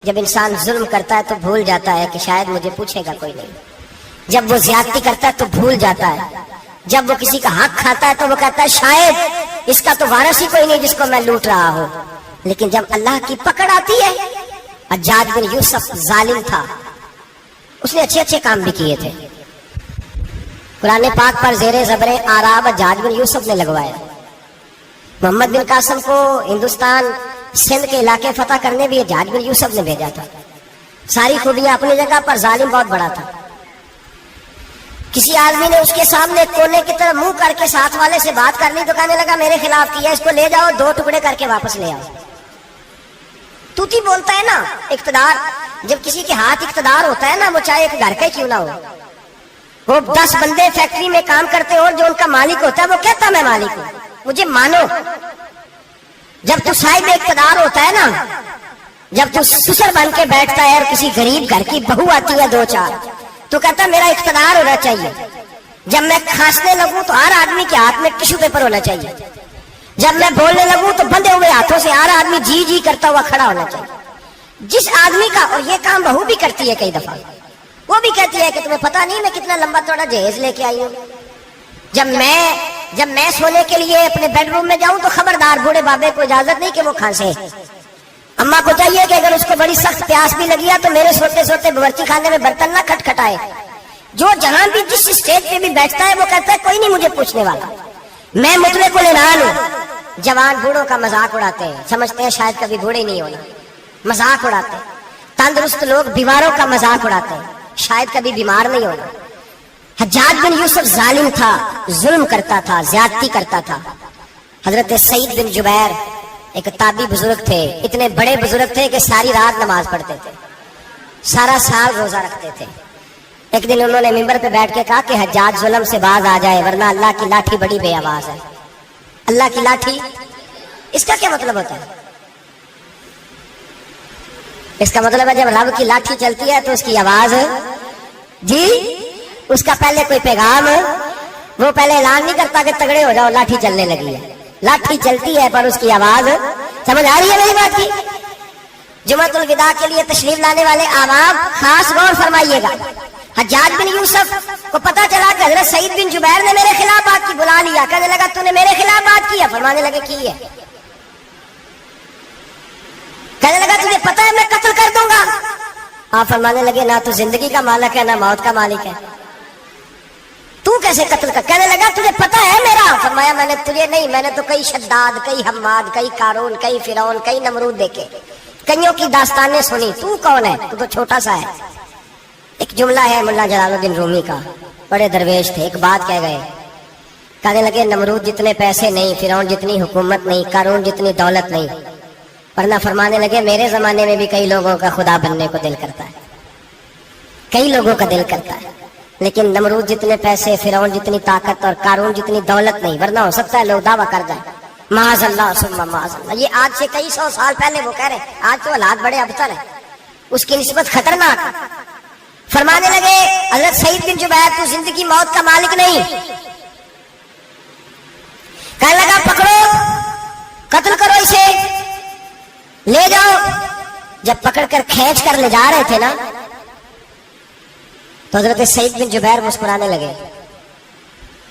جب انسان ظلم کرتا ہے تو بھول جاتا ہے کہ شاید مجھے پوچھے گا کوئی نہیں. جب وہ زیادتی کرتا ہے تو بھول جاتا ہے. جب وہ کسی کا حق کھاتا ہے تو وہ کہتا ہے شاید اس کا تو وارث ہی کوئی نہیں جس کو میں لوٹ رہا ہوں. لیکن جب اللہ کی پکڑ آتی ہے، حجاج بن یوسف ظالم تھا، اس نے اچھے کام بھی کیے تھے. قرآن پاک پر زیر زبر آراب حجاج بن یوسف نے لگوایا. محمد بن قاسم کو ہندوستان سندھ کے علاقے فتح کرنے بھی حجاج بن یوسف نے بھیجا تھا. ساری خوبیاں اپنی جگہ پر، ظالم بہت بڑا تھا. کسی آدمی نے اس کے سامنے کونے کی طرف منہ کر کے ساتھ والے سے بات کر لی تو کہنے لگا میرے خلاف کیا، اس کو لے جاؤ 2 ٹکڑے کر کے واپس لے آؤ. توتی بولتا ہے نا اقتدار. جب کسی کے ہاتھ اقتدار ہوتا ہے نا، وہ چاہے ایک گھر کا ہی کیوں نہ ہو، وہ 10 بندے فیکٹری میں کام کرتے ہو، جو ان کا مالک ہوتا ہے وہ کہتا میں مالک ہوں، مجھے مانو. جب تو صاحب اقتدار ہوتا ہے نا، جب تو سسر بن کے بیٹھتا ہے اور کسی غریب گھر کی بہو آتی ہے 2-4 تو کہتا میرا اقتدار ہونا چاہیے. جب میں کھانسنے لگوں تو ہر آدمی کے ہاتھ میں ٹشو پیپر ہونا چاہیے. جب میں بولنے لگوں تو بندے ہوئے ہاتھوں سے ہر آدمی جی جی کرتا ہوا کھڑا ہونا چاہیے. جس آدمی کا، اور یہ کام بہو بھی کرتی ہے کئی دفعہ، وہ بھی کہتی ہے کہ تمہیں پتا نہیں میں کتنا لمبا تھوڑا جہیز لے کے آئی ہوں. جب میں سونے کے لیے اپنے بیڈ روم میں جاؤں تو خبردار بوڑھے بابے کو اجازت نہیں کہ وہ کھانسے. اماں کو چاہیے کہ اگر اس کو بڑی سخت پیاس بھی لگی ہے تو میرے سوتے سوتے باورچی خانے میں برتن نہ کھٹکھٹائے. جو جہاں بھی جس اسٹیج پہ بھی بیٹھتا ہے وہ کہتا ہے کوئی نہیں مجھے پوچھنے والا، میں مطلق العنان ہوں. جوان بوڑھوں کا مذاق اڑاتے ہیں، سمجھتے ہیں شاید کبھی بوڑھے نہیں ہونا، مذاق اڑاتے ہیں. تندرست لوگ بیماروں کا مذاق اڑاتے ہیں، شاید کبھی بیمار نہیں ہونا. حجاج بن یوسف ظالم تھا، ظلم کرتا تھا، زیادتی کرتا تھا. حضرت سعید بن جبیر ایک تابعی بزرگ تھے، اتنے بڑے بزرگ تھے کہ ساری رات نماز پڑھتے تھے، سارا سال روزہ رکھتے تھے. ایک دن انہوں نے ممبر پہ بیٹھ کے کہا کہ حجاج ظلم سے باز آ جائے ورنہ اللہ کی لاٹھی بڑی بے آواز ہے. اللہ کی لاٹھی، اس کا کیا مطلب ہوتا ہے؟ اس کا مطلب ہے جب رب کی لاٹھی چلتی ہے تو اس کی آواز، جی اس کا پہلے کوئی پیغام، وہ پہلے اعلان نہیں کرتا کہ تگڑے ہو جاؤ لاٹھی چلنے لگی ہے. لاٹھی چلتی ہے پر اس کی آواز، سمجھ آ رہی ہے میری بات کی؟ جمعۃ الوداع کے لیے تشریف لانے والے عوام خاص غور فرمائیے گا. حجاج بن یوسف کو پتا چلا کہ حضرت سعید بن جبیر نے میرے خلاف بات کی، بلا لیا. کہنے لگا تو نے میرے خلاف بات کی ہے؟ فرمانے لگے کی ہے. کہنے لگا تجھے پتا ہے میں قتل کر دوں گا؟ آپ فرمانے لگے نہ تو زندگی کا مالک ہے نہ موت کا مالک ہے، تو کیسے قتل کر؟ کہنے لگا تجھے پتا ہے میرا؟ فرمایا میں نے تجھے نہیں، میں نے تو کئی شداد، کئی حماد، کئی قارون، کئی فرعون، کئی نمرود دیکھے، کئیوں کی داستانیں سنی. تو کون ہے؟ تو چھوٹا سا ہے. ایک جملہ ہے مولا جلال الدین رومی کا، بڑے درویش تھے، ایک بات کہہ گئے. کہنے لگے نمرود جتنے پیسے نہیں، فرعون جتنی حکومت نہیں، قارون جتنی دولت نہیں، ورنہ فرمانے لگے میرے زمانے میں بھی کئی لوگوں کا خدا بننے کو دل کرتا ہے، کئی لوگوں کا دل کرتا ہے، لیکن نمرود جتنے پیسے، فرعون جتنی طاقت اور قارون جتنی دولت نہیں، ورنہ ہو سکتا ہے لوگ دعویٰ کر جائیں معاذ اللہ ثم معاذ اللہ. یہ آج سے کئی 100 سال پہلے وہ کہہ رہے ہیں، آج تو حالات بڑے ابتر ہیں، اس کی نسبت خطرناک. فرمانے لگے حضرت سعید بن جبیر تو زندگی موت کا مالک نہیں. کہنے لگا پکڑو، قتل کرو اسے، لے جاؤ. جب پکڑ کر کھینچ کر لے جا رہے تھے نا تو حضرت سعید بن جبیر مسکرانے لگے.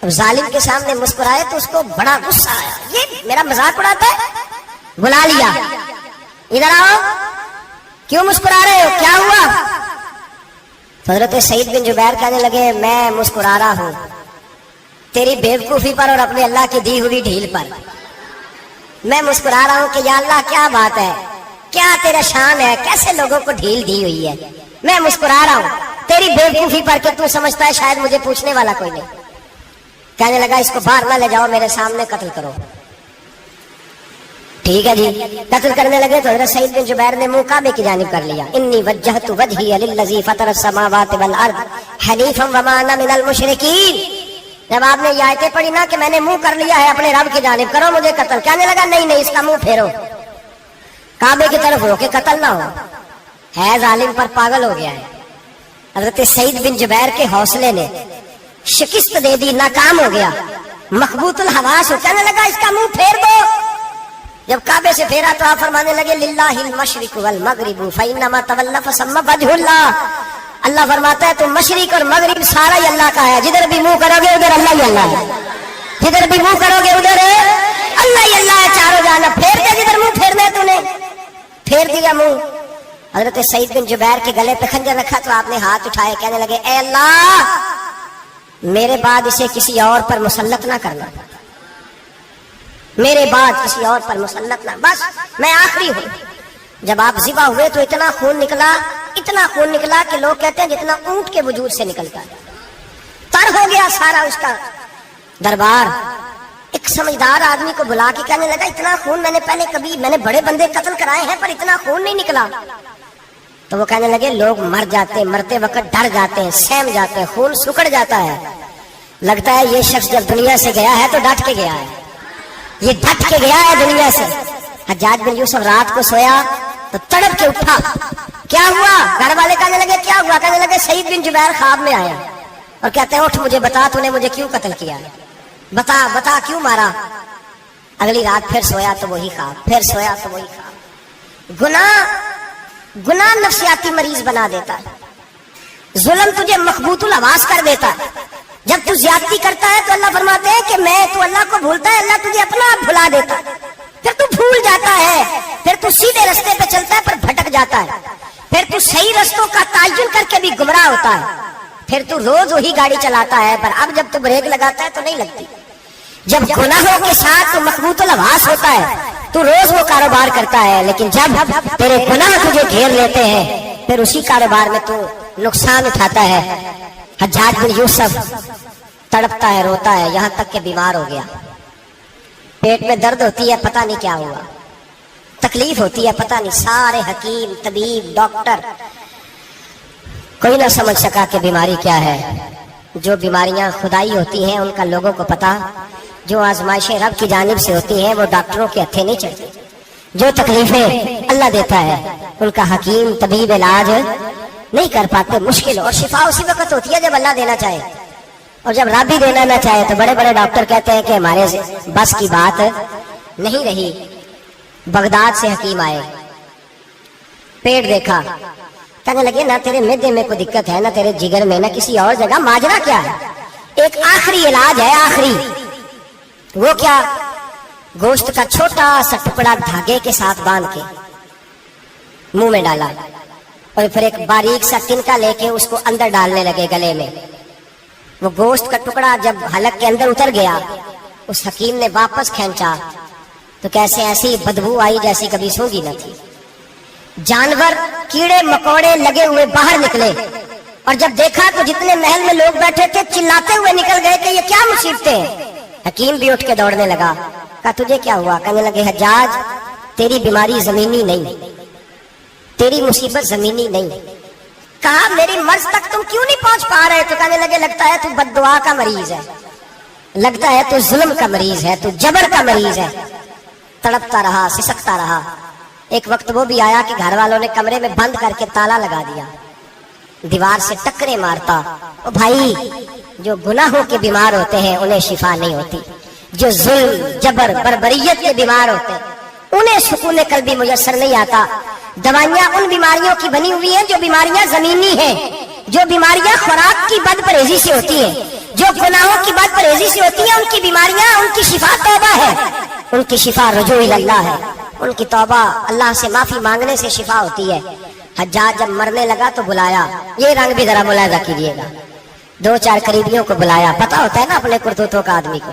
اب ظالم کے سامنے مسکرائے تو اس کو بڑا غصہ آیا، یہ میرا مذاق اڑاتا ہے. بلا لیا، ادھر آؤ، کیوں مسکرا رہے ہو، کیا ہوا؟ تو حضرت سعید بن جبیر کہنے لگے میں مسکرا رہا ہوں تیری بیوقوفی پر اور اپنے اللہ کی دی ہوئی ڈھیل پر. میں مسکرا رہا ہوں کہ یا اللہ کیا بات ہے، کیا تیرا شان ہے، کیسے لوگوں کو ڈھیل دی ہوئی ہے. میں مسکرا رہا ہوں تیری بیوقوفی پر کہ تو سمجھتا ہے شاید مجھے پوچھنے والا کوئی نہیں. کہنے لگا اس کو باہر نہ لے جاؤ، میرے سامنے قتل کرو. ٹھیک ہے جی. قتل کرنے لگے تو حضرت سعید بن جبیر نے منہ کعبے کی جانب کر لیا. انی وجہت وجہی للذی فطر السماوات والارض حنیفا وما انا من المشرکین. جب آپ نے یہ آیتیں پڑھی نا کہ میں نے منہ کر لیا ہے اپنے رب کی جانب، کرو مجھے قتل. کہنے لگا نہیں اس کا منہ پھیرو، کعبے کی طرف ہو کے قتل نہ ہو. ہے ظالم پر پاگل ہو گیا ہے. حضرت سعید بن جبیر کے حوصلے نے شکست دے دی، ناکام ہو گیا، مخبوط الحواس ہو. کہنے لگا اس کا منہ پھیر دو. जब काबे से फेरा तो आप फरमाने लगे लिल्लाहिल मशरिक वल मगरिब फइन्नमा तवल्ला फसम्मा वजहुल्लाह। अल्लाह फरमाता है तुम मशरिक और मगरिब सारा ही अल्लाह का है, जिधर भी मुंह करोगे उधर अल्लाह ही अल्लाह है, जिधर भी मुंह करोगे उधर अल्लाह ही अल्लाह है, चारों जाना। फेर दे जिधर मुंह फेरना है तूने, फेर दिया मुंह। हजरत सईद बिन जुबैर के गले पे खंजर रखा तो आपने हाथ उठाए, कहने लगे ए अल्लाह मेरे बाद इसे किसी और पर मुसल्लत ना करना, मेरे बाद किसी और पर मुसल्लत ना, बस मैं आखिरी हूं। जब आप ज़िबा हुए तो इतना खून निकला, इतना खून निकला कि लोग कहते हैं जितना ऊंट के वजूद से निकलता है। तर हो गया सारा उसका दरबार। एक समझदार आदमी को बुला के कहने लगा इतना खून मैंने बड़े बंदे कत्ल कराए हैं पर इतना खून नहीं निकला। तो वो कहने लगे लोग मर जाते, मरते वक्त डर जाते हैं, सहम जाते हैं, खून सुकड़ जाता है। लगता है ये शख्स जब दुनिया से गया है तो डट के गया है, ये डट के गया है दुनिया से। हज्जाज बिन यूसुफ रात को सोया तो तड़प के उठा, क्या हुआ? घर वाले कहने लगे क्या हुआ? कहने लगे सईद बिन जुबैर ख्वाब में आया और कहते हैं उठ मुझे बता तूने मुझे क्यों कत्ल किया, बता बता क्यों मारा। अगली रात फिर सोया तो वही ख्वाब, फिर सोया तो वही ख्वाब। गुनाह नफ्सियाती मरीज बना देता है, जुल्म तुझे मखबूतुल आवाज कर देता है। जब तू ज्यादती करता है तो अल्लाह फरमाते हैं कि मैं, तू अल्लाह को भूलता है, अल्लाह तुझे अपना आप भुला देता है। फिर तू भूल जाता है, फिर तू सीधे रास्ते पे चलता है पर भटक जाता है, फिर तू सही रास्तों का तायुन करके भी गुमराह होता है, फिर तू रोज वही गाड़ी चलाता है पर अब जब तू ब्रेक लगाता है तो नहीं लगती। जब गुनाहों के साथ तू मखबूतुल आवाज होता है तू रोज वो कारोबार करता है, लेकिन जब तेरे गुनाह तुझे घेर लेते हैं फिर उसी कारोबार में तू नुकसान उठाता है। हज्जाज बिन यूसुफ तड़पता है, रोता है, यहां तक के बीमार हो गया। पेट में दर्द होती है, पता नहीं क्या हुआ, तकलीफ होती है, पता नहीं। सारे हकीम, तबीब, डॉक्टर कोई ना समझ सका कि बीमारी क्या है। जो बीमारियां खुदाई होती हैं उनका लोगों को पता, जो आजमाइशें रब की जानिब से होती हैं वो डॉक्टरों के हत्थे नहीं चढ़ती। जो तकलीफें अल्लाह देता है उनका हकीम तबीब इलाज नहीं कर पाते, मुश्किल। और शिफा उसी वक्त होती है जब अल्लाह देना चाहे, और जब रब भी देना ना चाहे तो बड़े बड़े डॉक्टर कहते हैं कि हमारे बस की बात नहीं रही। बगदाद से हकीम आए, पेट देखा, कहने लगे ना तेरे मिर्दे में कोई दिक्कत है, ना तेरे जिगर में, ना किसी और जगह, माजरा क्या है? एक आखिरी इलाज है, आखिरी। वो क्या? गोश्त का छोटा सा टुकड़ा धागे के साथ बांध के मुंह में डाला और फिर एक बारीक सा तिनका लेके उसको अंदर डालने लगे गले में। वो गोश्त का टुकड़ा जब हलक के अंदर उतर गया, उस हकीम ने वापस खींचा तो कैसे ऐसी बदबू आई जैसी कभी सूंघी न थी। जानवर, कीड़े मकोड़े लगे हुए बाहर निकले और जब देखा तो जितने महल में लोग बैठे थे चिल्लाते हुए निकल गए कि ये क्या मुसीबतें हैं। हकीम भी उठ के दौड़ने लगा, कहा तुझे क्या हुआ? कहने लगे हज्जाज तेरी बीमारी जमीनी नहीं, तेरी मुसीबत जमीनी नहीं। कहा मेरी मर्ज तक तुम क्यों नहीं पहुंच पा रहे? तो कहने लगे लगता है तू बद्दुआ का मरीज है, लगता है तू जुल्म का मरीज है, तू जबर का मरीज है। तड़पता रहा, सिसकता रहा। एक वक्त वो भी आया कि घर वालों ने कमरे में बंद करके ताला लगा दिया, दीवार से टक्करे मारता। ओ भाई, जो गुनाहों के बीमार होते हैं उन्हें शिफा नहीं होती, जो जुल्म, जबर, बर्बरियत के बीमार होते हैं उन्हें सुकून कल्बी मुयस्सर नहीं आता। दवाइयां उन बीमारियों की बनी हुई हैं जो बीमारियां जमीनी हैं, जो बीमारियां खुराक की बदपरहेजी से होती हैं, जो गुनाहों की बदपरहेजी से होती हैं। उनकी बीमारियां, उनकी शिफा तौबा है, उनकी शिफा रुजू इल्लाह है, उनकी तौबा अल्लाह से माफी मांगने से शिफा होती है। हज्जाज जब मरने लगा तो बुलाया, ये रंग भी जरा मुलाजा कीजिएगा, 2-4 करीबियों को बुलाया। पता होता है ना अपने करतूतों का आदमी को,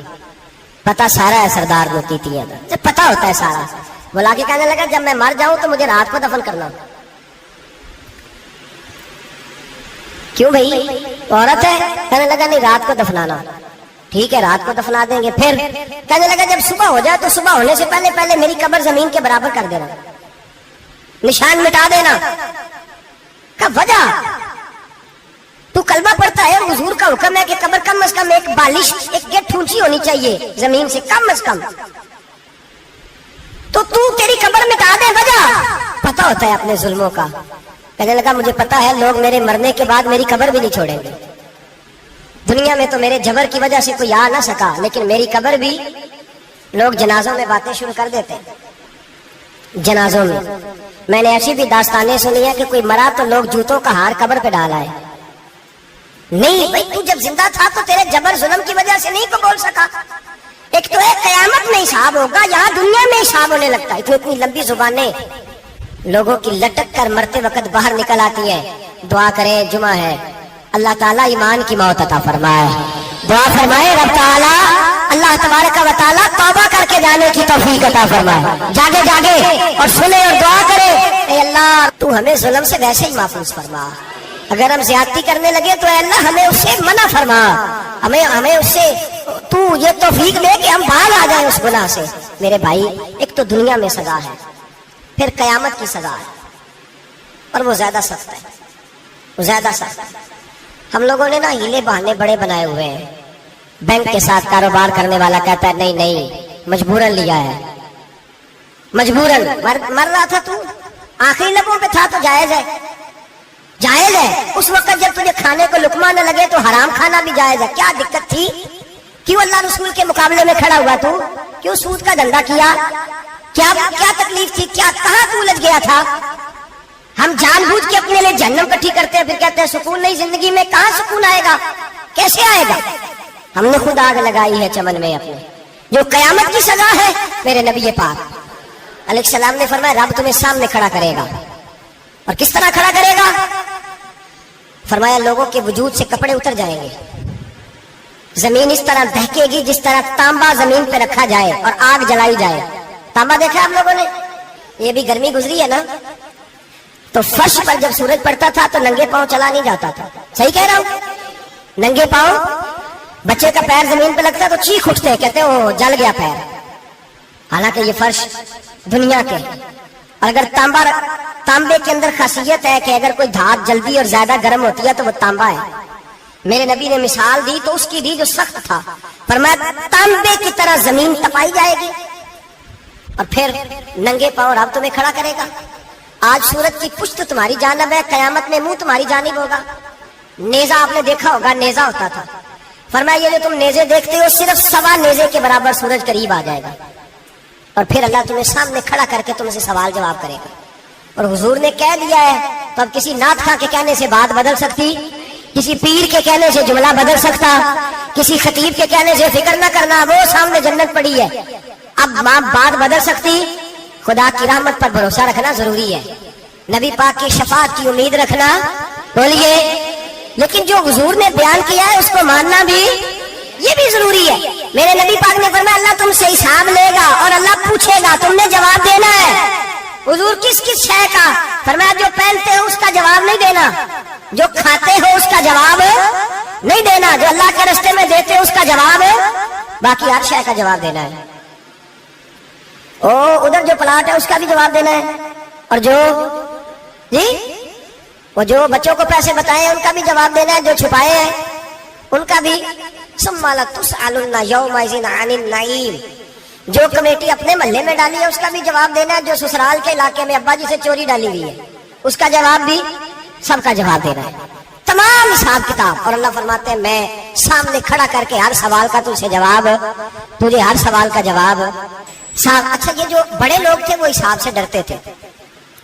पता सारा है सरदार मोतीतिया का, जब पता होता है सारा। बुला के कहने लगा जब मैं मर जाऊं तो मुझे रात को दफन करना। क्यों भाई, औरत है? कहने लगा नहीं, रात को दफनाना। ठीक है, रात को दफना देंगे। फिर कहने लगा जब सुबह हो जाए तो सुबह होने से पहले पहले मेरी कब्र जमीन के बराबर कर देना, निशान मिटा देना। का वजह तू कलमा पढ़ता है, हुजूर का हुक्म है कि कब्र कम अज कम एक बालिश, एक गेट ऊंची होनी चाहिए जमीन से, कम अज कम। तो तू तेरी कब्र मिटा दे, वजह पता होता है अपने जुल्मों का। कहने लगा मुझे पता है लोग मेरे मरने के बाद मेरी कब्र भी नहीं छोड़ेंगे। दुनिया में तो मेरे जबर की वजह से कोई आ ना सका, लेकिन मेरी कब्र भी लोग जनाजों में बातें शुरू कर देते हैं। जनाजों में। मैंने ऐसी भी दास्तानें सुनी है कि कोई मरा तो लोग जूतों का हार कब्र पे डाला है। नहीं भाई, तू जब जिंदा था तो तेरे जबर जुल्म की वजह से नहीं को बोल सका। एक तो है कयामत में हिसाब होगा, यहाँ दुनिया में हिसाब होने लगता है। इतनी लंबी जुबानें लोगों की लटक कर मरते वक्त बाहर निकल आती है। दुआ करें, जुमा है, अल्लाह ताला ईमान की मौत अता फरमाए। दुआ फरमाए रब ताला, अल्लाह तबारक व तआला तौबा करके जाने की तौफीक अता फरमाए। जागे जागे और सुने और दुआ करे, ए अल्लाह तू हमें जुल्म से वैसे ही महफूज फरमा। अगर हम ज्यादती करने लगे तो अल्लाह हमें उससे मना फरमा, हमें उससे तू ये तौफीक दे कि हम बाहर आ जाए उस गुनाह से। मेरे भाई, एक तो दुनिया में सजा है, फिर कयामत की सजा है, और वो ज्यादा सख्त है, वो ज्यादा सख्त है। हम लोगों ने ना हीले बहाने बड़े बनाए हुए हैं। बैंक के साथ कारोबार करने वाला कहता है नहीं नहीं मजबूरन लिया है, मजबूरन। मर रहा था तू, आखिरी लम्हों पे था तो जायज है, जायज है। उस वक्त जब तुझे खाने को लुकमा न लगे तो हराम खाना भी जायज है। क्या दिक्कत थी? क्यों अल्लाह रसूल के मुकाबले में खड़ा हुआ तू? क्यों सूद का धंधा किया? क्या क्या तकलीफ थी? क्या कहाँ तू उलझ गया था? हम जानबूझ के अपने लिए जहन्नम इकट्ठी करते हैं, फिर कहते हैं सुकून नहीं जिंदगी में। कहाँ सुकून आएगा? कैसे आएगा? हमने खुद आग लगाई है चमन में अपने। जो कयामत की सजा है, मेरे नबी पाक अलैहिस्सलाम ने फरमाया रब तुम्हें सामने खड़ा करेगा। और किस तरह खड़ा करेगा? फरमाया लोगों के वजूद से कपड़े उतर जाएंगे, जमीन इस तरह दहकेगी जिस तरह तांबा जमीन पे रखा जाए और आग जलाई जाए। तांबा देखा आप लोगों ने? ये भी गर्मी गुजरी है ना, तो फर्श पर जब सूरज पड़ता था तो नंगे पांव चला नहीं जाता था। सही कह रहा हूं? नंगे पांव, बच्चे का पैर जमीन पे लगता तो चीख उठते हैं, कहते ओ जल गया पैर। हालांकि ये फर्श दुनिया के, और अगर तांबे के अंदर खासियत है कि अगर कोई धात जल्दी और ज्यादा गर्म होती है तो वो तांबा है। मेरे नबी ने मिसाल दी तो उसकी दी जो सख्त था, फरमाया तांबे की तरह जमीन तपाई जाएगी और फिर नंगे पांव रब तुम्हें खड़ा करेगा। आज सूरज की पुष्ट तुम्हारी जानब है, कयामत में मुंह तुम्हारी जानिब होगा। नेजा आपने देखा होगा, नेजा होता था। फरमाया ये जो तुम नेजे देखते हो सिर्फ सवा नेजे के बराबर सूरज करीब आ जाएगा और फिर अल्लाह तुम्हें सामने खड़ा करके तुमसे सवाल जवाब करेगा। और हुजूर ने कह दिया है तो अब किसी नात खां के कहने से बात बदल सकती, किसी पीर के कहने से जुमला बदल सकता, किसी खतीब के कहने से फिक्र न करना वो सामने जन्नत पड़ी है, अब बात बदल सकती। खुदा की रहमत पर भरोसा रखना जरूरी है, नबी पाक की शफाअत की उम्मीद रखना। बोलिए, लेकिन जो हुजूर ने बयान किया है उसको मानना भी ये भी जरूरी है। मेरे नबी पाक ने फरमाया अल्लाह तुमसे हिसाब लेगा और अल्लाह पूछेगा, तुमने जवाब देना है। हुजूर किस किस शय का? फरमाया जो पहनते हो उसका जवाब नहीं देना, जो खाते हो उसका जवाब नहीं देना, जो अल्लाह के रास्ते में देते हो उसका जवाब, बाकी हर शय का जवाब देना है। ओ उधर जो प्लाट है उसका भी जवाब देना है, और जो जी वो जो बच्चों को पैसे बताए उनका भी जवाब देना है, जो छुपाए हैं उनका भी। सुम्मा लतुसअलुन्ना यौमइज़िन अनिन नईम, जो कमेटी अपने मोहल्ले में डाली है उसका भी जवाब देना है, जो ससुराल के इलाके में अब्बा जी से चोरी डाली हुई है उसका जवाब भी, सबका जवाब देना है, तमाम हिसाब किताब। और अल्लाह फरमाते हैं मैं सामने खड़ा करके हर सवाल का तुझे जवाब, तुझे हर सवाल का जवाब। अच्छा, ये जो बड़े लोग थे वो हिसाब से डरते थे,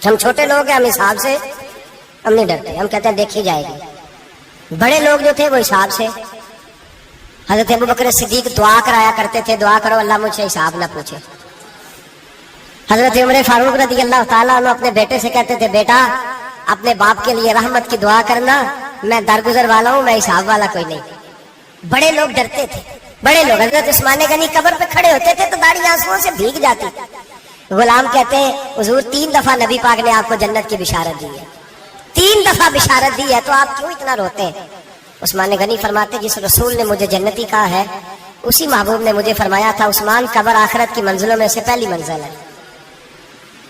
हम छोटे लोग हैं हम हिसाब से हम नहीं डरते, हम कहते हैं देखी जाएगी। बड़े लोग जो थे वो हिसाब से, हजरत अबू बकर सिद्दीक दुआ कराया करते थे, दुआ करो अल्लाह मुझसे हिसाब ना पूछे। हजरत उमर फारूक रज़ी अल्लाह ताला अन्हु अपने बेटे से कहते थे बेटा अपने बाप के लिए रहमत की दुआ करना, मैं दरगुजर वाला हूँ, मैं हिसाब वाला कोई नहीं। बड़े लोग डरते थे, बड़े लोग। हजरत उस्मान गनी कब्र पे खड़े होते थे तो दाढ़ी आंसुओं से भीग जाती। गुलाम कहते हैं हुजूर 3 दफा नबी पाक ने आपको जन्नत की बिशारत दी है, 3 दफा बिशारत दी है, तो आप क्यों इतना रोते हैं? उस्मान गनी फरमाते जिस रसूल ने मुझे जन्नती कहा है उसी महबूब ने मुझे फरमाया था उस्मान कब्र आखिरत की मंजिलों में से पहली मंजिल है।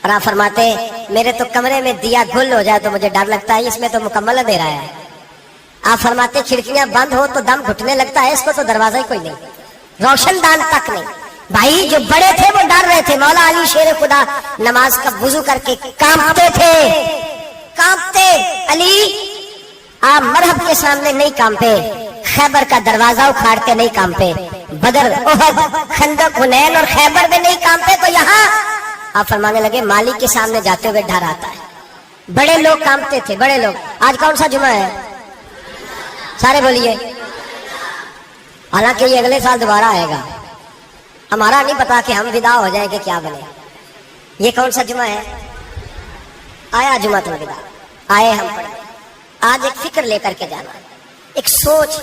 और आप फरमाते मेरे तो कमरे में दिया गुल हो जाए तो मुझे डर लगता है, इसमें तो मुकम्मल अंधेरा है। आप फरमाते खिड़कियां बंद हो तो दम घुटने लगता है, इसको तो दरवाजा ही कोई नहीं, रोशनदान तक नहीं। भाई जो बड़े थे वो डर रहे थे। मौला अली शेर खुदा नमाज का वुजू करके कांपते थे, कांपते। अली आप मरहब के सामने नहीं कांपे, खैबर का दरवाजा उखाड़ते नहीं कांपे, बदर, ओहद, खंदक, हुनैन और खैबर में नहीं कांपे, तो यहाँ آپ فرمانے لگے मालिक کے सामने जाते हुए डर आता है. बड़े लोग कांपते थे, बड़े लोग. आज कौन सा जुमा है? सारे बोलिए. हालांकि ये अगले साल दोबारा आएगा. हमारा नहीं पता कि हम विदा हो जाए कि क्या बने. ये कौन सा जुमा है? आया जुमा तुम विदा. आए हम पढ़े. आज एक फिक्र लेकर के जाना, एक सोच.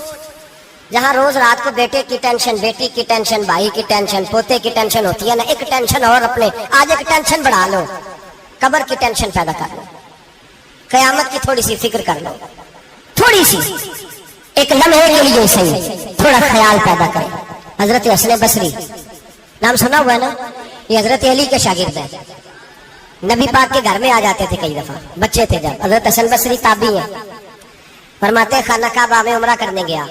जहां रोज रात को बेटे की टेंशन, बेटी की टेंशन, भाई की टेंशन, पोते की टेंशन होती है ना, एक टेंशन और अपने आज एक टेंशन बढ़ा लो. कब्र की टेंशन पैदा कर लो, कयामत की थोड़ी सी फिक्र कर लो, थोड़ी सी, एक लम्हे के लिए सही थोड़ा ख्याल पैदा करें. हजरत हसन बसरी नाम सुना हुआ है ना? ये हजरत अली के शागिर्द है. नबी पाक के घर में आ जाते थे कई दफा, बच्चे थे जब. हजरत हसन बसरी ताबी है. फरमाते खाना काबा में उमरा करने गया,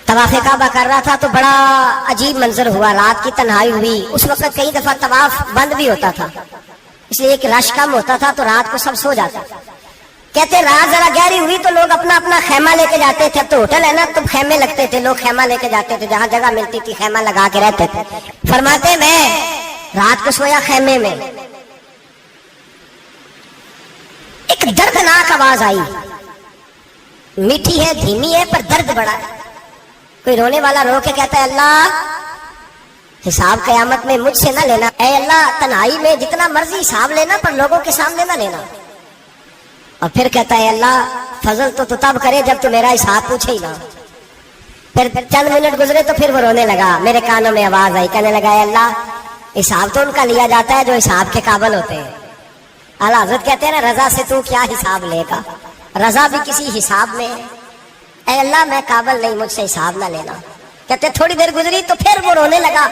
तवाफ़े काबा कर रहा था तो बड़ा अजीब मंजर हुआ. रात की तन्हाई हुई. उस वक्त कई दफा तवाफ बंद भी होता था, इसलिए एक रश कम होता था तो रात को सब सो जाता. कहते रात जरा गहरी हुई तो लोग अपना अपना खेमा लेके जाते थे. अब तो होटल है ना, तो खेमे लगते थे, लोग खेमा लेके जाते थे, जहां जगह मिलती थी खेमा लगा के रहते थे. फरमाते मैं रात को सोया खेमे में, एक दर्दनाक आवाज आई. मीठी है, धीमी है, पर दर्द बड़ा है. कोई रोने वाला रो के कहता है अल्लाह हिसाब कयामत में मुझसे ना लेना. ऐ अल्लाह तन्हाई में जितना मर्जी हिसाब लेना, पर लोगों के सामने ना लेना. और फिर कहता है अल्लाह फजल तो तब करे जब तो मेरा हिसाब पूछे ही ना. फिर चंद मिनट गुजरे तो फिर वो रोने लगा. मेरे कानों में आवाज आई, कहने लगा अल्लाह हिसाब तो उनका लिया जाता है जो हिसाब के काबिल होते हैं. आला हजरत कहते हैं ना, रजा से तू क्या हिसाब लेगा, रजा भी किसी हिसाब में है. ऐ अल्लाह मैं काबिल नहीं, मुझसे हिसाब ना लेना. कहते थोड़ी देर गुजरी तो फिर वो रोने लगा.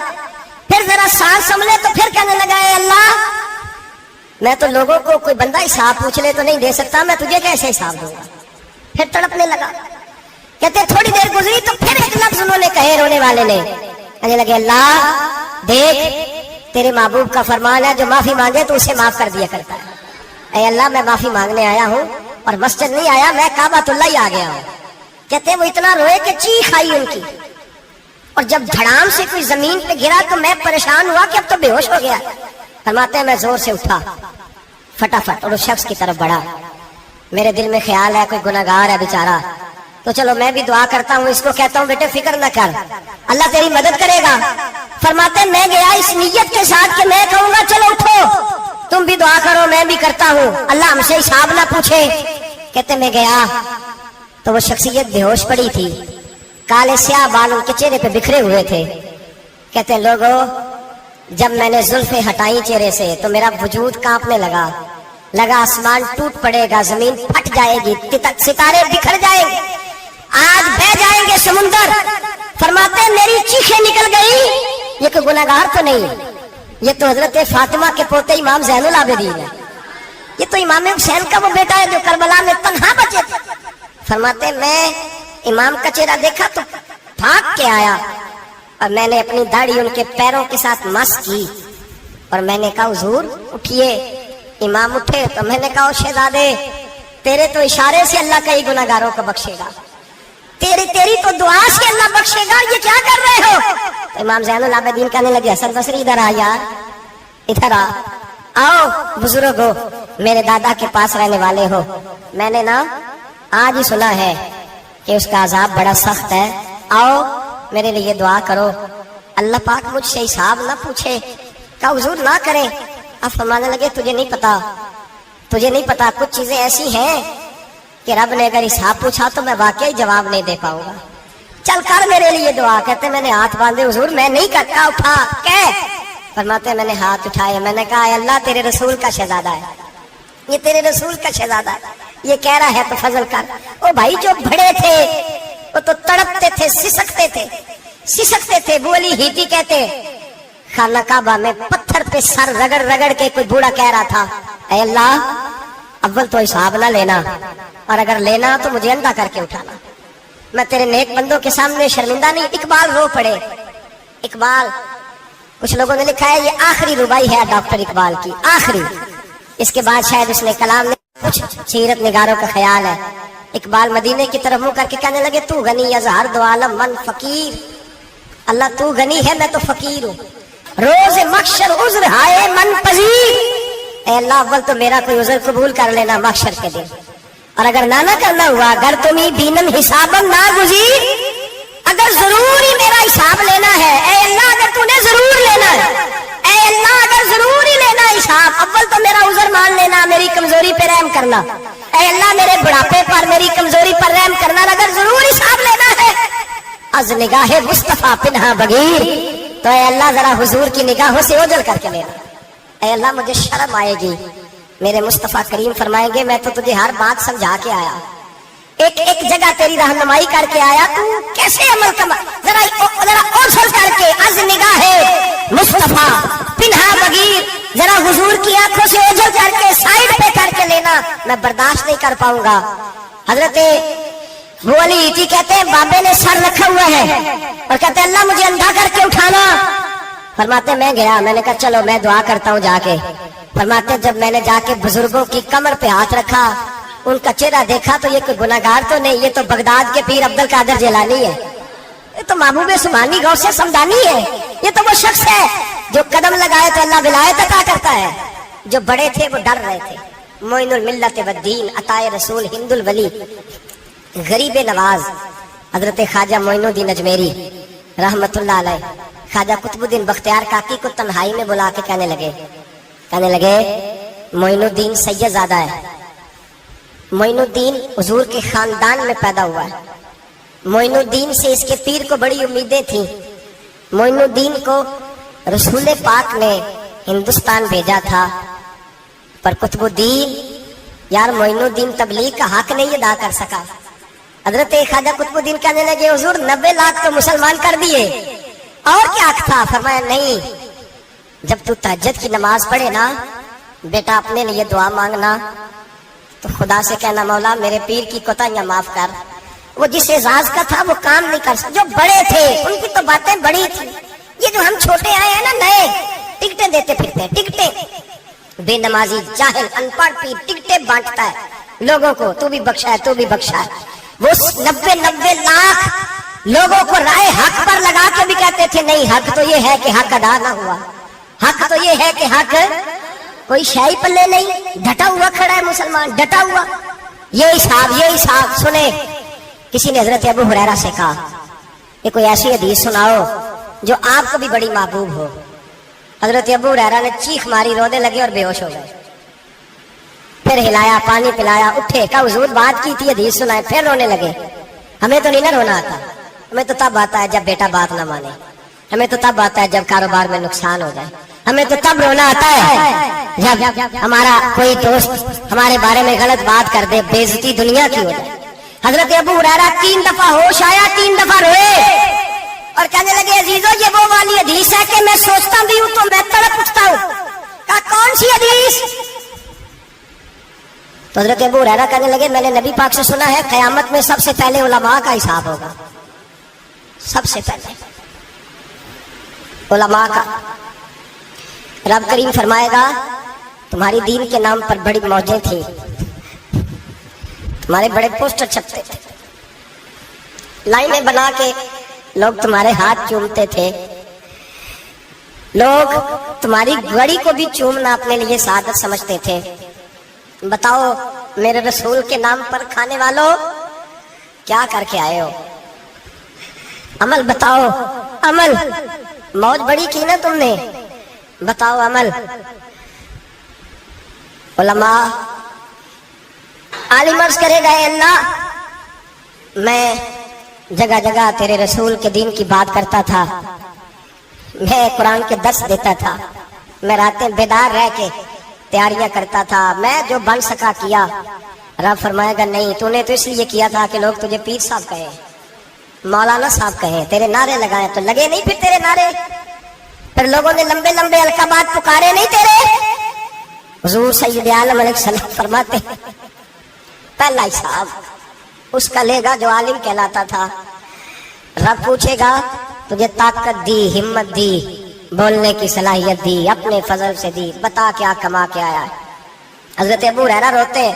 फिर जरा सांस संभले तो फिर कहने लगा ऐ अल्लाह मैं तो लोगों को कोई बंदा हिसाब पूछ ले तो नहीं दे सकता, मैं तुझे कैसे हिसाब दूंगा. फिर तड़पने लगा. कहते थोड़ी देर गुजरी तो फिर एक लफ्ज उन्होंने कहे, रोने वाले ने. कहने लगे अल्लाह देख तेरे महबूब का फरमान है जो माफी मांगे तो उसे माफ कर दिया करता है. ऐ अल्लाह मैं माफी मांगने आया हूँ और मस्जिद नहीं आया, मैं काबातुल्लाह ही आ गया हूँ. कहते वो इतना रोए कि चीख आई उनकी. और जब धड़ाम से कोई जमीन पे गिरा तो मैं परेशान हुआ कि अब तो बेहोश हो गया. फरमाते हैं मैं जोर से उठा फटाफट और उस शख्स की तरफ बढ़ा. मेरे दिल में ख्याल है कोई गुनहगार है बेचारा, तो चलो मैं भी दुआ करता हूँ. इसको कहता हूँ बेटे फिक्र न कर, अल्लाह तेरी मदद करेगा. फरमाते मैं गया इस नीयत के साथ कि मैं कहूंगा चलो उठो तुम भी दुआ करो, मैं भी करता हूँ, अल्लाह हमसे हिसाब ना पूछे. कहते मैं गया तो वो शख्सियत बेहोश पड़ी थी, काले स्याह बाल उनके चेहरे पे बिखरे हुए थे. कहते लोगों जब मैंने जुल्फे हटाई चेहरे से तो मेरा वजूद कांपने लगा. लगा आसमान टूट पड़ेगा, जमीन फट जाएगी, सितारे बिखर जाएंगे, आज बह जाएंगे समुंदर. फरमाते मेरी चीखें निकल गई. ये कोई गुनहगार तो नहीं, ये तो हजरत फातिमा के पोते इमाम ज़ैनुल आबिदीन है. ये तो इमाम हुसैन का वो बेटा है जो करबला में तन्हा बचे थे. फरमाते मैं इमाम का चेहरा देखा तो भाग के आया और मैंने अपनी दाढ़ी उनके पैरों के साथ मस की और मैंने कहा हुजूर उठिए. इमाम उठे तो मैंने कहा शहजादे तेरे तो इशारे से अल्लाह कई गुनाहगारों को बख्शेगा, तेरी तो दुआ से अल्लाह बख्शेगा, ये क्या कर रहे हो. तो इमाम ज़ैनुल आबिदीन कहने लगे हसन बसरी इधर आ यार, इधर आओ बुजुर्ग हो, मेरे दादा के पास रहने वाले हो. मैंने ना आज ही सुना है कि उसका अजाब बड़ा सख्त है, आओ मेरे लिए दुआ करो, अल्लाह पाक मुझसे हिसाब ना पूछे. कहा हुजूर ना करें. अब फरमाने लगे तुझे नहीं पता कुछ चीजें ऐसी हैं कि रब ने अगर हिसाब पूछा तो मैं वाकई जवाब नहीं दे पाऊंगा, चल कर मेरे लिए दुआ. कहते मैंने हाथ बांधे हुजूर मैं नहीं करता. उठा कह. फरमाते मैंने हाथ उठाए, मैंने कहा अल्लाह तेरे रसूल का शहजादा है, ये तेरे रसूल का शहजादा है, ये कह रहा है तो फजल कर. ओ भाई जो बड़े थे वो तो तड़पते थे, सिसकते थे. बोली हीटी कहते खाना काबा में पत्थर पे सर रगड़ रगड़ के कोई बूढ़ा कह रहा था ऐ अल्लाह अव्वल तो हिसाब ना लेना, और अगर लेना तो मुझे अंधा करके उठाना, मैं तेरे नेक बंदों के सामने शर्मिंदा नहीं. इकबाल रो पड़े. इकबाल कुछ लोगों ने लिखा है ये आखिरी रुबाई है डॉक्टर इकबाल की, आखिरी. इसके बाद शायद उसने कलाम में कुछ सीरत निगारों का ख्याल है. इकबाल मदीने की तरफ मुंह करके कहने लगे तू गनी अजहर दो आलम मन फकीर. अल्लाह तू गनी है मैं तो फकीर हूँ. روز محشر عذر ہائے من پذیر، اے اللہ اول تو میرا کوئی عذر قبول کر لینا محشر کے دن، اور اگر نہ کرنا ہوا اگر تمہیں بینم حسابم نہ گزیر، اگر ضرور ہی میرا حساب لینا ہے، اے اللہ اگر تو نے ضرور لینا ہے، اے اللہ اگر ضرور ہی لینا حساب، اول تو میرا عذر مان لینا، میری کمزوری پہ رحم کرنا، اے اللہ میرے بڑھاپے پر میری کمزوری پر رحم کرنا، اگر ضرور حساب لینا ہے از نگاہ مصطفیٰ پنہا بغیر، تو اے اللہ ذرا حضور کی نگاہوں سے اوجھل کر کے لینا، اے اللہ مجھے شرم آئے گی، میرے مصطفیٰ کریم فرمائیں گے میں تو تجھے ہر بات سمجھا کے آیا، ایک ایک جگہ تیری رہنمائی کر کے آیا، تو کیسے عمل کما، ذرا اوجھل کر کے از نگاہ مصطفیٰ پنہا بغیر، ذرا حضور کی آنکھوں سے اوجھل کر کے سائڈ پہ کر کے لینا، میں برداشت نہیں کر پاؤں گا۔ حضرت وہ علی جی کہتے ہیں بابے نے سر رکھا ہوا ہے اور کہتے ہیں اللہ مجھے اندھا کر کے اٹھانا، فرماتے میں گیا، میں نے کہا چلو میں دعا کرتا ہوں جا کے، فرماتے جب میں نے جا کے بزرگوں کی کمر پہ ہاتھ رکھا، ان کا چہرہ دیکھا تو یہ کوئی گناہگار تو نہیں، یہ تو بغداد کے پیر عبد القادر جیلانی ہے، یہ تو محبوب سبحانی غوث سمدانی ہے، یہ تو وہ شخص ہے جو قدم لگائے تو اللہ ولایت عطا کرتا ہے، جو بڑے تھے وہ ڈر رہے تھے، معین الملت والدین عطائے رسول ہند الولی غریب نواز حضرت خواجہ معین الدین اجمیری رحمت اللہ علیہ، خواجہ قطب الدین بختیار کاکی کو تنہائی میں بلا کے کہنے لگے معین الدین سید زادہ ہے، معین الدین حضور کے خاندان میں پیدا ہوا ہے، معین الدین سے اس کے پیر کو بڑی امیدیں تھیں، معین الدین کو رسول پاک نے ہندوستان بھیجا تھا، پر قطب الدین یار معین الدین تبلیغ کا حق نہیں ادا کر سکا۔ حضرت خواجہ قطب الدین کہنے لگے حضور 90 لاکھ تو مسلمان کر دیے، اور کیا حق تھا؟ فرمایا نہیں، جب تو تہجد کی نماز پڑھے نا بیٹا اپنے لیے دعا مانگنا تو خدا سے کہنا مولا میرے پیر کی کوتاہیاں معاف کر، وہ جس اعزاز کا تھا وہ کام نہیں کر سکتا، جو بڑے تھے ان کی تو باتیں بڑی تھی، یہ جو ہم چھوٹے آئے ہیں نا نئے ٹکٹیں دیتے پھرتے ہیں، ٹکٹیں، بے نمازی جاہل ان پڑھ پیر ٹکٹیں بانٹتا ہے لوگوں کو، تو بھی بخشا ہے تو بھی بخشا ہے، وہ 90 لاکھ لوگوں کو رائے حق پر لگا کے بھی کہتے تھے نہیں حق تو یہ ہے کہ حق ادا نہ ہوا، حق تو یہ ہے کہ حق کوئی شاہی پلے نہیں، ڈٹا ہوا کھڑا ہے مسلمان، ڈٹا ہوا، یہ حساب سنے۔ کسی نے حضرت ابو ہریرہ سے کہا کہ کوئی ایسی حدیث سناؤ جو آپ کو بھی بڑی محبوب ہو، حضرت ابو ہریرہ نے چیخ ماری، رونے لگے اور بے ہوش ہو گئے، پھر ہلایا پانی پلایا، اٹھے کہا حضور بات کی تھی حدیث سنائے، پھر رونے لگے۔ ہمیں تو نہیں نہ رونا آتا، ہمیں تو تب آتا ہے جب بیٹا بات نہ مانے، ہمیں تو تب آتا ہے جب کاروبار میں نقصان ہو جائے، ہمیں تو تب رونا آتا ہے جب ہمارا کوئی دوست ہمارے بارے میں غلط بات کر دے، بے عزتی دنیا کی ہو جائے۔ حضرت ابو ہریرہ 3 دفعہ ہوش آیا، 3 دفعہ روئے اور کہنے لگے عزیزو یہ وہ والی حدیث ہے کہ میں سوچتا بھی ہوں تو میں تڑپ اٹھتا ہوں۔ کہا کون سی حدیث؟ تو حضرت ابو ہریرہ کہنے لگے میں نے نبی پاک سے سنا ہے قیامت میں سب سے پہلے علماء کا حساب ہوگا، سب سے پہلے علماء کا۔ رب کریم فرمائے گا تمہاری دین کے نام پر بڑی موجیں تھیں، تمہارے بڑے پوسٹر چھپتے تھے، لائنیں بنا کے لوگ تمہارے ہاتھ چومتے تھے، لوگ تمہاری گڑی کو بھی چومنا اپنے لیے سعادت سمجھتے تھے۔ بتاؤ میرے رسول کے نام پر کھانے والوں کیا کر کے آئے ہو؟ عمل بتاؤ، عمل، موج بڑی کی نا تم نے، بتاؤ عمل۔ علماء عالم عرض کرے گا اے اللہ میں جگہ جگہ تیرے رسول کے دین کی بات کرتا تھا، میں قرآن کے درس دیتا تھا، میں راتیں بیدار رہ کے تیاریاں کرتا تھا، میں جو بن سکا کیا۔ رب فرمائے گا نہیں، تو نے تو اس لیے کیا تھا کہ لوگ تجھے پیر صاحب کہیں، مولانا صاحب کہیں، تیرے نعرے لگائے تو لگے نہیں پھر تیرے نعرے، پھر لوگوں نے لمبے لمبے القابات پکارے نہیں تیرے۔ حضور سید عالم علیہ السلام فرماتے ہیں پہلا حساب اس کا لے گا جو عالم کہلاتا تھا۔ رب پوچھے گا تجھے طاقت دی، ہمت دی، بولنے کی صلاحیت دی، اپنے فضل سے دی، بتا کیا کما کے آیا ہے۔ حضرت ابو ہریرہ روتے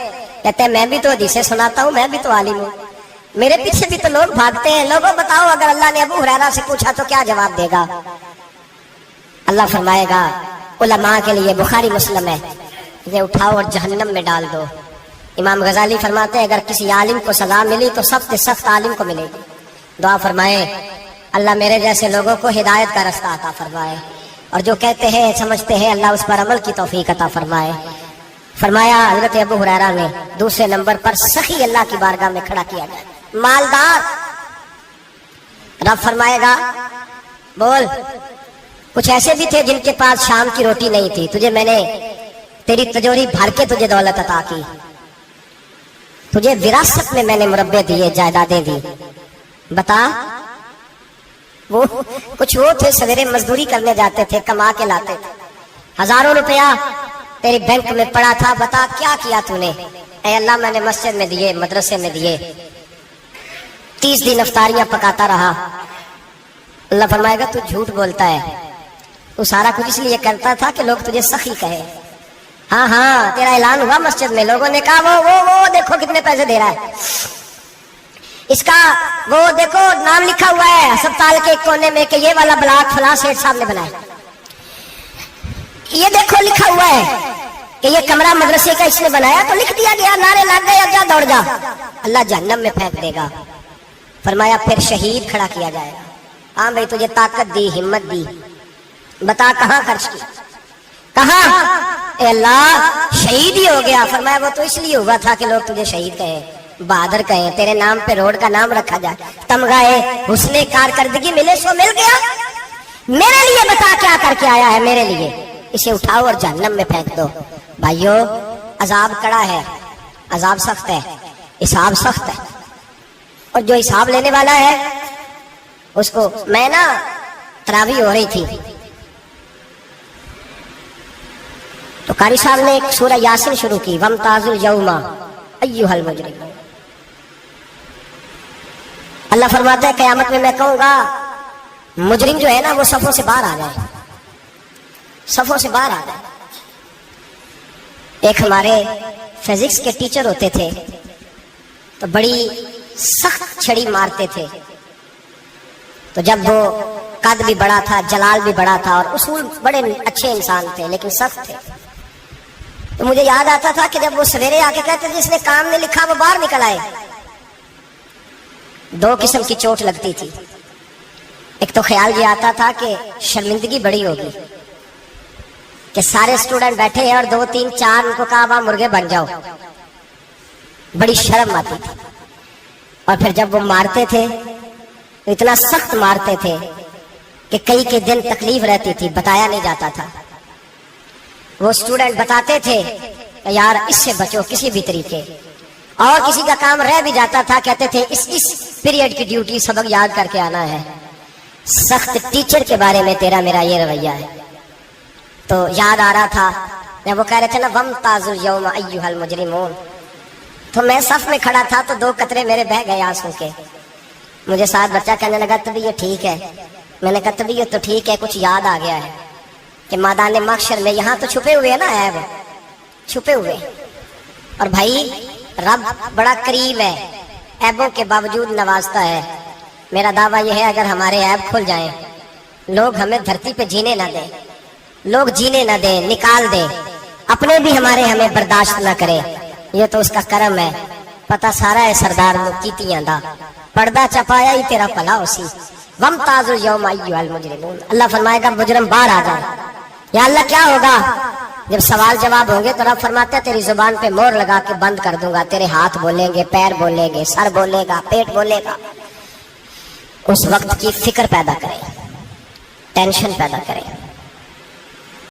کہتے ہیں میں بھی تو حدیثیں سناتا ہوں، میں بھی تو عالم ہوں، میرے پیچھے بھی تو لوگ بھاگتے ہیں، لوگوں بتاؤ اگر اللہ نے ابو ہریرہ سے پوچھا تو کیا جواب دے گا؟ अल्लाह फरमाएगा उलमा के लिए, बुखारी मुस्लिम है, ये उठाओ और जहन्नम में डाल दो। इमाम गजाली फरमाते हैं अगर किसी आलिम को सजा मिली तो सबसे सख्त आलिम को मिलेगी। दुआ फरमाए अल्लाह मेरे जैसे लोगों को हिदायत का रास्ता अता फरमाए, और जो कहते हैं समझते हैं अल्लाह उस पर अमल की तौफीक अता फरमाए। फरमाया हजरत अबू हुरैरा ने दूसरे नंबर पर सखी अल्लाह की बारगाह में खड़ा किया जाए, मालदार। रब फरमाएगा बोल, कुछ ऐसे भी थे जिनके पास शाम की रोटी नहीं थी, तुझे मैंने तेरी तिजोरी भर के तुझे दौलत अता की, तुझे विरासत में मैंने मुरब्बे दिए, जायदादें दी। बता, वो कुछ वो थे सवेरे मजदूरी करने जाते थे, कमा के लाते थे, हजारों रुपया तेरी बैंक में पड़ा था, बता क्या किया तूने? ऐ अल्लाह मैंने मस्जिद में दिए, मदरसे में दिए, 30 दिन इफ्तारियां पकाता रहा। अल्लाह फरमाएगा तू झूठ बोलता है, तू सारा कुछ इसलिए करता था कि लोग तुझे सखी कहे। हाँ हाँ, तेरा ऐलान हुआ मस्जिद में, लोगों ने कहा वो देखो कितने पैसे दे रहा है, इसका वो देखो नाम लिखा हुआ है अस्पताल के एक कोने में कि ये वाला ब्लॉक फलां सेठ साहब ने बनाया, ये देखो लिखा हुआ है कि ये कमरा मदरसे का इसने बनाया, तो लिख दिया गया, नारे लग गए, अब जा दौड़ जा। अल्लाह जहन्नम में फेंक देगा। फरमाया फिर शहीद खड़ा किया जाएगा। हाँ भाई तुझे ताकत दी, हिम्मत दी, बता कहाँ खर्च की, कहाँ? अल्लाह शहीद ही हो गया। फरमाया वो तो इसलिए हुआ था कि लोग तुझे शहीद कहे, बहादुर कहे, तेरे नाम पे रोड का नाम रखा जाए, तमगाए हुस्ने कारकर्दगी मिले, सो मिल गया। मेरे लिए बता क्या करके आया है मेरे लिए, इसे उठाओ और जहन्नम में फेंक दो। भाइयों अजाब कड़ा है, अजाब सख्त है, हिसाब सख्त है, और जो हिसाब लेने वाला है उसको, मैं ना तरावी हो रही थी तो कारी साहब ने एक सूरह यासीन शुरू की, वमताजुल यौमा अय्युहल मुजरिम। अल्लाह फरमाता है कयामत में मैं कहूंगा मुजरिम जो है ना वो सफों से बाहर आ जाए, सफों से बाहर आ जाए। एक हमारे फिजिक्स के टीचर होते थे तो बड़ी सख्त छड़ी मारते थे, तो जब वो कद भी बड़ा था, जलाल भी बड़ा था, और उसूल बड़े अच्छे इंसान थे लेकिन सख्त थे, तो मुझे याद आता था कि जब वो सवेरे आके कहते जिसने काम नहीं लिखा वो बाहर निकल आए। 2 किस्म की चोट लगती थी, एक तो ख्याल ये आता था कि शर्मिंदगी बड़ी होगी कि सारे स्टूडेंट बैठे हैं और 2 3 4 उनको कहा वहां मुर्गे बन जाओ, बड़ी शर्म आती थी। और फिर जब वो मारते थे तो इतना सख्त मारते थे कि कई के दिन तकलीफ रहती थी, बताया नहीं जाता था। वो स्टूडेंट बताते थे यार इससे बचो किसी भी तरीके, और किसी का काम रह भी जाता था, कहते थे इस पीरियड की ड्यूटी सबक याद करके आना है। सख्त टीचर के बारे में तेरा मेरा ये रवैया है। तो याद आ रहा था जब वो कह रहे थे ना वमताजुल यौमा अय्युहल मुजरिमून, तो मैं सफ में खड़ा था तो 2 कतरे मेरे बह गए आंसू के। मुझे साथ बच्चा कहने लगा तबीयत ठीक है, मैंने कहा तबीयत तो ठीक है, कुछ याद आ गया है कि मैदान महशर में यहाँ तो छुपे हुए है ना ऐब, छुपे हुए। और भाई रब बड़ा करीब है, ऐबों के बावजूद नवाजता है। मेरा दावा यह है अगर हमारे ऐब खुल जाएं, लोग हमें धरती पे जीने ना दें, लोग जीने ना दें, निकाल दें, अपने भी हमें बर्दाश्त ना करें, ये तो उसका करम है। पता सारा है सरदार मुकीतियां दा, पर्दा चपाया ही तेरा भला होसी। वमताजुल यौमा अय्युहल मुजरिमून। अल्लाह फरमाएगा मुजरिम बाहर आ जाए। या अल्लाह क्या होगा जब सवाल जवाब होंगे तो रब फरमाते तेरी जुबान पे मोहर लगा के बंद कर दूंगा, तेरे हाथ बोलेंगे, पैर बोलेंगे, सर बोलेगा, पेट बोलेगा। उस वक्त की फिक्र पैदा करें, टेंशन पैदा करें।